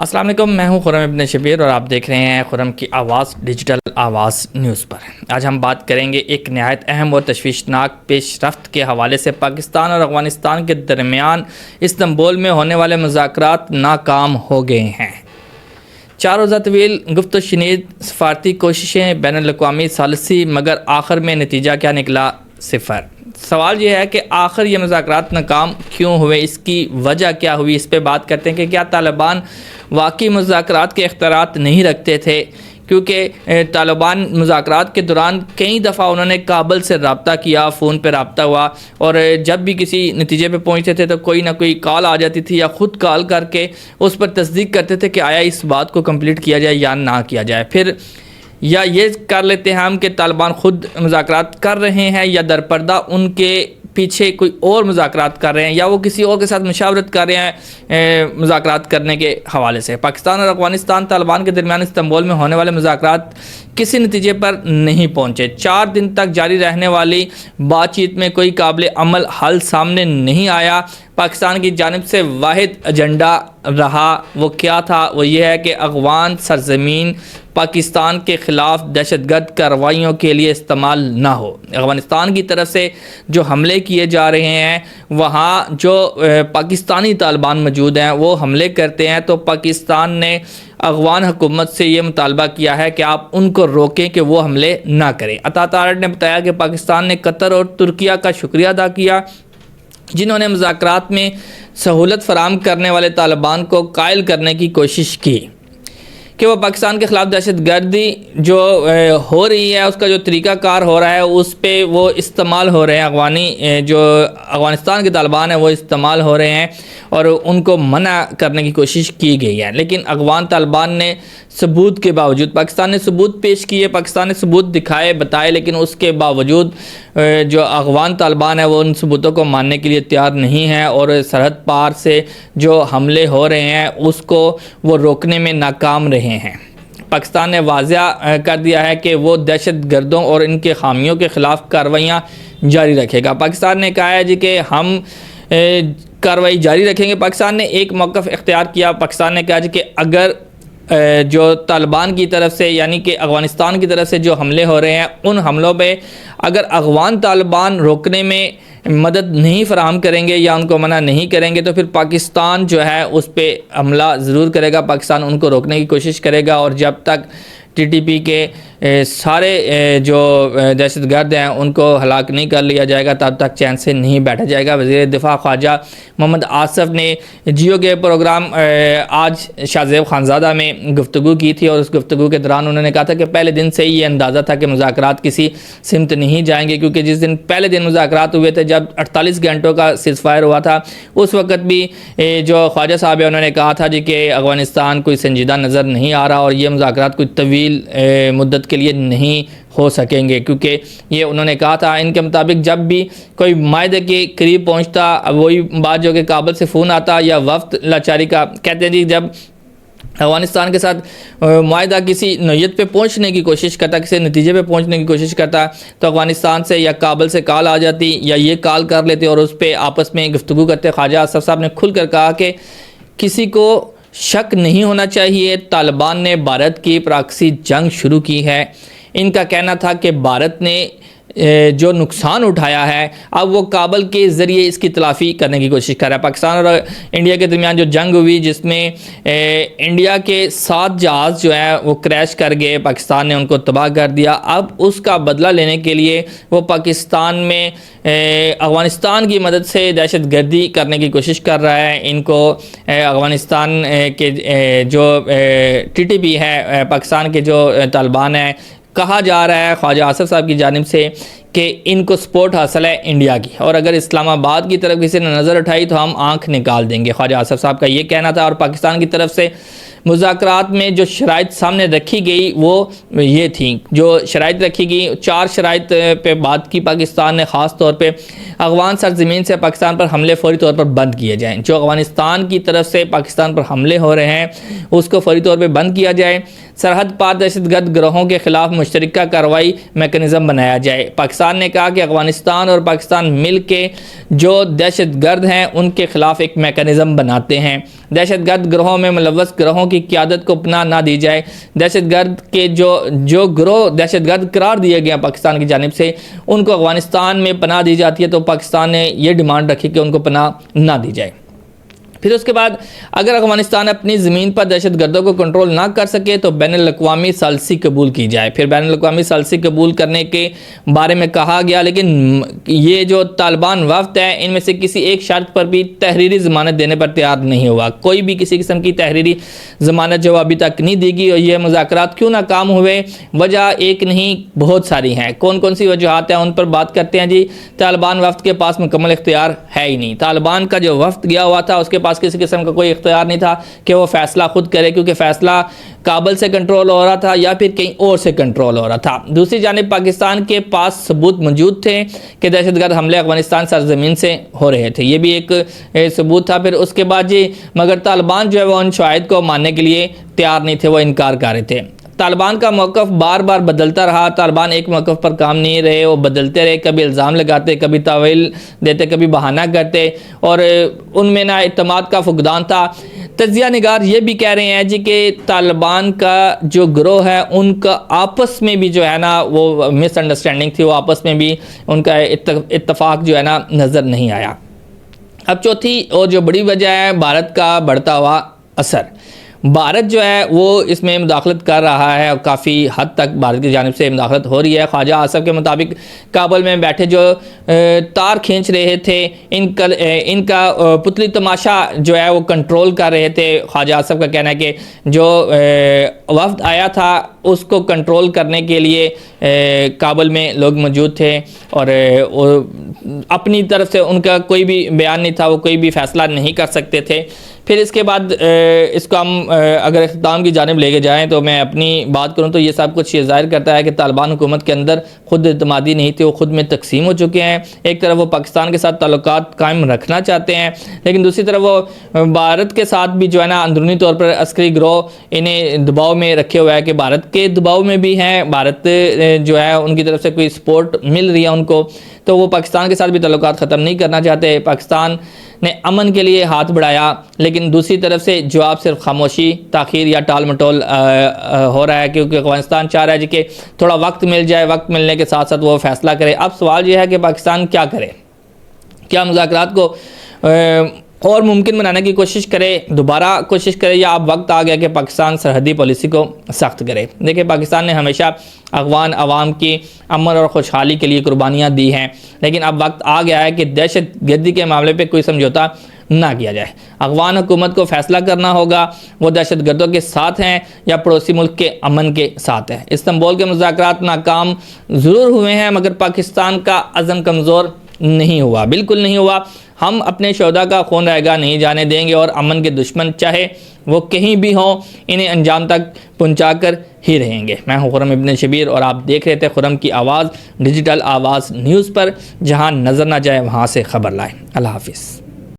السلام علیکم، میں ہوں خرم ابن شبیر اور آپ دیکھ رہے ہیں خرم کی آواز ڈیجیٹل آواز نیوز پر۔ آج ہم بات کریں گے ایک نہایت اہم اور تشویشناک پیش رفت کے حوالے سے۔ پاکستان اور افغانستان کے درمیان استنبول میں ہونے والے مذاکرات ناکام ہو گئے ہیں۔ 4 روزہ طویل گفت و شنید سفارتی کوششیں، بین الاقوامی ثالثی، مگر آخر میں نتیجہ کیا نکلا؟ صفر۔ سوال یہ ہے کہ آخر یہ مذاکرات ناکام کیوں ہوئے، اس کی وجہ کیا ہوئی؟ اس پہ بات کرتے ہیں کہ کیا طالبان واقعی مذاکرات کے اختیارات نہیں رکھتے تھے؟ کیونکہ طالبان مذاکرات کے دوران کئی دفعہ انہوں نے کابل سے رابطہ کیا، فون پہ رابطہ ہوا، اور جب بھی کسی نتیجے پہ پہنچتے تھے تو کوئی نہ کوئی کال آ جاتی تھی، یا خود کال کر کے اس پر تصدیق کرتے تھے کہ آیا اس بات کو کمپلیٹ کیا جائے یا نہ کیا جائے۔ پھر یا یہ کر لیتے ہیں ہم کہ طالبان خود مذاکرات کر رہے ہیں، یا درپردہ ان کے پیچھے کوئی اور مذاکرات کر رہے ہیں، یا وہ کسی اور کے ساتھ مشاورت کر رہے ہیں مذاکرات کرنے کے حوالے سے۔ پاکستان اور افغانستان طالبان کے درمیان استنبول میں ہونے والے مذاکرات کسی نتیجے پر نہیں پہنچے۔ 4 دن تک جاری رہنے والی بات چیت میں کوئی قابل عمل حل سامنے نہیں آیا۔ پاکستان کی جانب سے واحد ایجنڈا رہا، وہ کیا تھا؟ وہ یہ ہے کہ افغان سرزمین پاکستان کے خلاف دہشت گرد کارروائیوں کے لیے استعمال نہ ہو۔ افغانستان کی طرف سے جو حملے کیے جا رہے ہیں، وہاں جو پاکستانی طالبان موجود ہیں وہ حملے کرتے ہیں، تو پاکستان نے افغان حکومت سے یہ مطالبہ کیا ہے کہ آپ ان کو روکیں کہ وہ حملے نہ کریں۔ عطا تارڑ نے بتایا کہ پاکستان نے قطر اور ترکیہ کا شکریہ ادا کیا، جنہوں نے مذاکرات میں سہولت فراہم کرنے والے طالبان کو قائل کرنے کی کوشش کی کہ وہ پاکستان کے خلاف دہشت گردی جو ہو رہی ہے، اس کا جو طریقہ کار ہو رہا ہے، اس پہ وہ استعمال ہو رہے ہیں، جو افغانستان کے طالبان ہیں وہ استعمال ہو رہے ہیں، اور ان کو منع کرنے کی کوشش کی گئی ہے۔ لیکن افغان طالبان نے ثبوت کے باوجود، پاکستان نے ثبوت پیش کیے، پاکستان نے ثبوت دکھائے بتائے، لیکن اس کے باوجود جو افغان طالبان ہیں وہ ان ثبوتوں کو ماننے کے لیے تیار نہیں ہیں، اور سرحد پار سے جو حملے ہو رہے ہیں اس کو وہ روکنے میں ناکام رہے ہیں۔ پاکستان نے واضح کر دیا ہے کہ وہ دہشت گردوں اور ان کے حامیوں کے خلاف کارروائیاں جاری رکھے گا۔ پاکستان نے کہا ہے جی کہ ہم کارروائی جاری رکھیں گے۔ پاکستان نے ایک موقف اختیار کیا، پاکستان نے کہا جی کہ اگر جو طالبان کی طرف سے، یعنی کہ افغانستان کی طرف سے جو حملے ہو رہے ہیں، ان حملوں پہ اگر افغان طالبان روکنے میں مدد نہیں فراہم کریں گے یا ان کو منع نہیں کریں گے، تو پھر پاکستان جو ہے اس پہ حملہ ضرور کرے گا، پاکستان ان کو روکنے کی کوشش کرے گا، اور جب تک ٹی ٹی پی کے سارے جو دہشت گرد ہیں ان کو ہلاک نہیں کر لیا جائے گا، تب تک چین سے نہیں بیٹھا جائے گا۔ وزیر دفاع خواجہ محمد آصف نے جیو کے پروگرام آج شاہ زیب خانزادہ میں گفتگو کی تھی، اور اس گفتگو کے دوران انہوں نے کہا تھا کہ پہلے دن سے ہی یہ اندازہ تھا کہ مذاکرات کسی سمت نہیں جائیں گے، کیونکہ جس دن پہلے دن مذاکرات ہوئے تھے، جب 48 گھنٹوں کا سیز فائر ہوا تھا، اس وقت بھی جو خواجہ صاحب ہیں انہوں نے کہا تھا جی کہ افغانستان کوئی سنجیدہ نظر نہیں آ رہا، اور یہ مذاکرات کوئی طویل مدت کے لیے نہیں ہو سکیں گے، کیونکہ یہ انہوں نے کہا تھا ان کے مطابق جب بھی کوئی معاہدے کے قریب پہنچتا، وہی بات جو کہ کابل سے فون آتا یا وفد لاچاری کا، کہتے ہیں جی جب افغانستان کے ساتھ معاہدہ کسی نوعیت پہ پہنچنے کی کوشش کرتا، کسی نتیجے پہ پہنچنے کی کوشش کرتا، تو افغانستان سے یا کابل سے کال آ جاتی، یا یہ کال کر لیتے اور اس پہ آپس میں گفتگو کرتے۔ خواجہ آصف صاحب نے کھل کر کہا کہ کسی کو شک نہیں ہونا چاہیے، طالبان نے بھارت کی پراکسی جنگ شروع کی ہے۔ ان کا کہنا تھا کہ بھارت نے جو نقصان اٹھایا ہے، اب وہ کابل کے ذریعے اس کی تلافی کرنے کی کوشش کر رہا ہے۔ پاکستان اور انڈیا کے درمیان جو جنگ ہوئی، جس میں انڈیا کے 7 جہاز جو ہیں وہ کریش کر گئے، پاکستان نے ان کو تباہ کر دیا، اب اس کا بدلہ لینے کے لیے وہ پاکستان میں افغانستان کی مدد سے دہشت گردی کرنے کی کوشش کر رہا ہے۔ ان کو افغانستان کے جو ٹی ٹی پی ہے، پاکستان کے جو طالبان ہیں، کہا جا رہا ہے خواجہ آصف صاحب کی جانب سے کہ ان کو سپورٹ حاصل ہے انڈیا کی، اور اگر اسلام آباد کی طرف کسی نے نظر اٹھائی تو ہم آنکھ نکال دیں گے۔ خواجہ آصف صاحب کا یہ کہنا تھا، اور پاکستان کی طرف سے مذاکرات میں جو شرائط سامنے رکھی گئی وہ یہ تھیں، جو شرائط رکھی گئی 4 شرائط پہ بات کی پاکستان نے، خاص طور پہ افغان سرزمین سے پاکستان پر حملے فوری طور پر بند کیے جائیں، جو افغانستان کی طرف سے پاکستان پر حملے ہو رہے ہیں اس کو فوری طور پہ بند کیا جائے، سرحد پار دہشت گرد گروہوں کے خلاف مشترکہ کارروائی میکانزم بنایا جائے، پاکستان پاکستان نے کہا کہ افغانستان اور پاکستان مل کے جو دہشت گرد ہیں ان کے خلاف ایک میکانزم بناتے ہیں، دہشت گرد گروہوں میں ملوث گروہوں کی قیادت کو پناہ نہ دی جائے، دہشت گرد کے جو گروہ دہشت گرد قرار دیے گئے پاکستان کی جانب سے ان کو افغانستان میں پناہ دی جاتی ہے تو پاکستان نے یہ ڈیمانڈ رکھی کہ ان کو پناہ نہ دی جائے۔ پھر اس کے بعد اگر افغانستان اپنی زمین پر دہشت گردوں کو کنٹرول نہ کر سکے تو بین الاقوامی ثالثی قبول کی جائے۔ پھر بین الاقوامی ثالثی قبول کرنے کے بارے میں کہا گیا، لیکن یہ جو طالبان وفد ہے ان میں سے کسی ایک شرط پر بھی تحریری ضمانت دینے پر تیار نہیں ہوا، کوئی بھی کسی قسم کی تحریری ضمانت جو ابھی تک نہیں دی گئی۔ اور یہ مذاکرات کیوں ناکام ہوئے، وجہ ایک نہیں بہت ساری ہیں۔ کون کون سی وجوہات ہیں ان پر بات کرتے ہیں جی۔ طالبان وفد کے پاس مکمل اختیار ہے ہی نہیں، طالبان کا جو وفد گیا ہوا تھا اس کے پاس کسی قسم کا کوئی اختیار نہیں تھا کہ وہ فیصلہ خود کرے، کیونکہ فیصلہ کابل سے کنٹرول ہو رہا تھا یا پھر کہیں اور سے کنٹرول ہو رہا تھا۔ دوسری جانب پاکستان کے پاس ثبوت موجود تھے کہ دہشت گرد حملے افغانستان سرزمین سے ہو رہے تھے، یہ بھی ایک ثبوت تھا۔ پھر اس کے بعد جی مگر طالبان جو ہے وہ ان شواہد کو ماننے کے لیے تیار نہیں تھے، وہ انکار کر رہے تھے۔ طالبان کا موقف بار بار بدلتا رہا، طالبان ایک موقف پر کام نہیں رہے، وہ بدلتے رہے، کبھی الزام لگاتے، کبھی تاویل دیتے، کبھی بہانہ کرتے اور ان میں نہ اعتماد کا فقدان تھا۔ تجزیہ نگار یہ بھی کہہ رہے ہیں جی کہ طالبان کا جو گروہ ہے ان کا آپس میں بھی جو ہے نا وہ مس انڈرسٹینڈنگ تھی، وہ آپس میں بھی ان کا اتفاق جو ہے نا نظر نہیں آیا۔ اب چوتھی اور جو بڑی وجہ ہے بھارت کا بڑھتا ہوا اثر۔ بھارت جو ہے وہ اس میں مداخلت کر رہا ہے اور کافی حد تک بھارت کی جانب سے مداخلت ہو رہی ہے۔ خواجہ آصف کے مطابق کابل میں بیٹھے جو تار کھینچ رہے تھے ان کا پتلی تماشا جو ہے وہ کنٹرول کر رہے تھے۔ خواجہ آصف کا کہنا ہے کہ جو وفد آیا تھا اس کو کنٹرول کرنے کے لیے کابل میں لوگ موجود تھے اور اپنی طرف سے ان کا کوئی بھی بیان نہیں تھا، وہ کوئی بھی فیصلہ نہیں کر سکتے تھے۔ پھر اس کے بعد اس کو ہم اگر اختتام کی جانب لے کے جائیں تو میں اپنی بات کروں تو یہ سب کچھ یہ ظاہر کرتا ہے کہ طالبان حکومت کے اندر خود اعتمادی نہیں تھی، وہ خود میں تقسیم ہو چکے ہیں۔ ایک طرف وہ پاکستان کے ساتھ تعلقات قائم رکھنا چاہتے ہیں، لیکن دوسری طرف وہ بھارت کے ساتھ بھی جو ہے نا اندرونی طور پر عسکری گروہ انہیں دباؤ میں رکھے ہوا ہے کہ بھارت کے دباؤ میں بھی ہیں، بھارت جو ہے ان کی طرف سے کوئی سپورٹ مل رہی ہے ان کو، تو وہ پاکستان کے ساتھ بھی تعلقات ختم نہیں کرنا چاہتے۔ پاکستان نے امن کے لیے ہاتھ بڑھایا، لیکن دوسری طرف سے جواب صرف خاموشی، تاخیر یا ٹال مٹول ہو رہا ہے، کیونکہ افغانستان چاہ رہا ہے کہ تھوڑا وقت مل جائے، وقت ملنے کے ساتھ ساتھ وہ فیصلہ کرے۔ اب سوال یہ ہے کہ پاکستان کیا کرے، کیا مذاکرات کو اور ممکن بنانے کی کوشش کرے، دوبارہ کوشش کرے، یا اب وقت آ گیا کہ پاکستان سرحدی پالیسی کو سخت کرے۔ دیکھیں پاکستان نے ہمیشہ افغان عوام کی امن اور خوشحالی کے لیے قربانیاں دی ہیں، لیکن اب وقت آ گیا ہے کہ دہشت گردی کے معاملے پہ کوئی سمجھوتا نہ کیا جائے۔ افغان حکومت کو فیصلہ کرنا ہوگا وہ دہشت گردوں کے ساتھ ہیں یا پڑوسی ملک کے امن کے ساتھ ہیں۔ استنبول کے مذاکرات ناکام ضرور ہوئے ہیں مگر پاکستان کا عزم کمزور نہیں ہوا، بالکل نہیں ہوا۔ ہم اپنے شہداء کا خون رائگاں نہیں جانے دیں گے اور امن کے دشمن چاہے وہ کہیں بھی ہوں انہیں انجام تک پہنچا کر ہی رہیں گے۔ میں ہوں خرم ابن شبیر اور آپ دیکھ رہے تھے خرم کی آواز ڈیجیٹل آواز نیوز پر، جہاں نظر نہ جائے وہاں سے خبر لائیں۔ اللہ حافظ۔